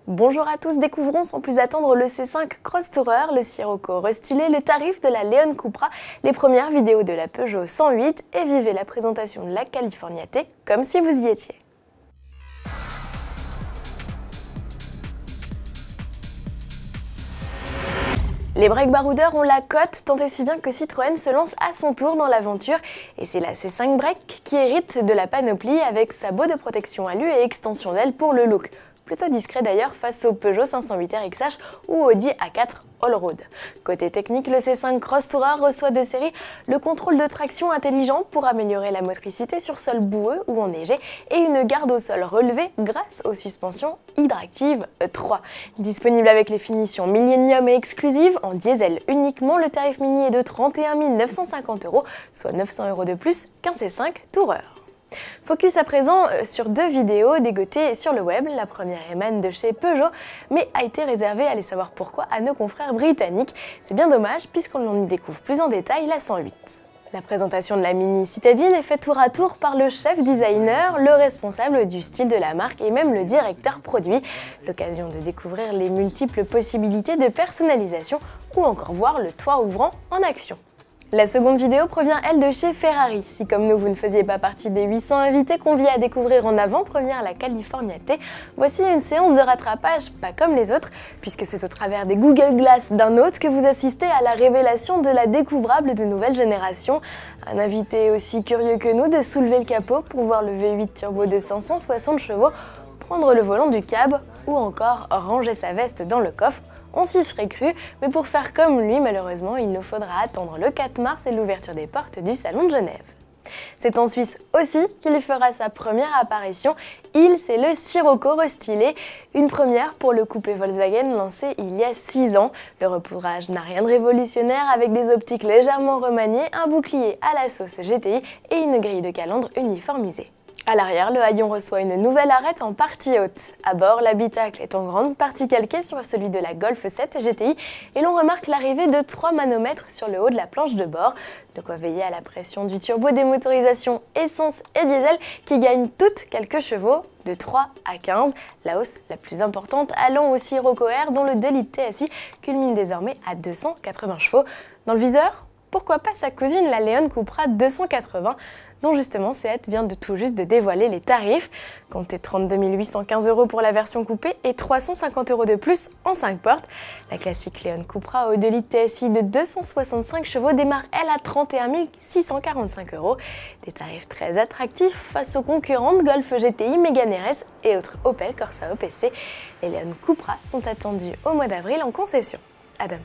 Bonjour à tous, découvrons sans plus attendre le C5 Cross Tourer, le Sirocco restylé, les tarifs de la Leon Cupra, les premières vidéos de la Peugeot 108 et vivez la présentation de la California T comme si vous y étiez. Les break baroudeurs ont la cote, tant et si bien que Citroën se lance à son tour dans l'aventure. Et c'est la C5 Break qui hérite de la panoplie avec sabot de protection alu et extension d'aile pour le look. Plutôt discret d'ailleurs face au Peugeot 508 RXH ou Audi A4 Allroad. Côté technique, le C5 Cross Tourer reçoit de série le contrôle de traction intelligent pour améliorer la motricité sur sol boueux ou enneigé et une garde au sol relevée grâce aux suspensions Hydractive 3. Disponible avec les finitions Millennium et exclusives en diesel uniquement, le tarif mini est de 31 950 €, soit 900 € de plus qu'un C5 Tourer. Focus à présent sur deux vidéos dégotées sur le web. La première émane de chez Peugeot, mais a été réservée, allez savoir pourquoi, à nos confrères britanniques. C'est bien dommage puisqu'on y découvre plus en détail la 108. La présentation de la Mini citadine est faite tour à tour par le chef designer, le responsable du style de la marque et même le directeur produit. L'occasion de découvrir les multiples possibilités de personnalisation ou encore voir le toit ouvrant en action. La seconde vidéo provient, elle, de chez Ferrari. Si comme nous, vous ne faisiez pas partie des 800 invités qu'on vient à découvrir en avant-première la California T, voici une séance de rattrapage pas comme les autres, puisque c'est au travers des Google Glass d'un hôte que vous assistez à la révélation de la découvrable de nouvelle génération. Un invité aussi curieux que nous de soulever le capot pour voir le V8 turbo de 560 chevaux, prendre le volant du cab ou encore ranger sa veste dans le coffre. On s'y serait cru, mais pour faire comme lui, malheureusement, il nous faudra attendre le 4 mars et l'ouverture des portes du Salon de Genève. C'est en Suisse aussi qu'il fera sa première apparition. C'est le Sirocco restylé, une première pour le coupé Volkswagen lancé il y a 6 ans. Le repoudrage n'a rien de révolutionnaire avec des optiques légèrement remaniées, un bouclier à la sauce GTI et une grille de calandre uniformisée. À l'arrière, le haillon reçoit une nouvelle arête en partie haute. À bord, l'habitacle est en grande partie calqué sur celui de la Golf 7 GTI et l'on remarque l'arrivée de 3 manomètres sur le haut de la planche de bord. De quoi veiller à la pression du turbo des motorisations essence et diesel qui gagnent toutes quelques chevaux, de 3 à 15, la hausse la plus importante allant au Sirocco R dont le 2 litres TSI culmine désormais à 280 chevaux. Dans le viseur, pourquoi pas sa cousine la Leon Cupra 280, dont justement Seat vient de tout juste de dévoiler les tarifs. Comptez 32 815 € pour la version coupée et 350 € de plus en 5 portes. La classique Leon Cupra au 2 litres TSI de 265 chevaux démarre elle à 31 645 €. Des tarifs très attractifs face aux concurrentes Golf GTI, Mégane RS et autres Opel Corsa OPC. Les Leon Cupra sont attendus au mois d'avril en concession. À demain.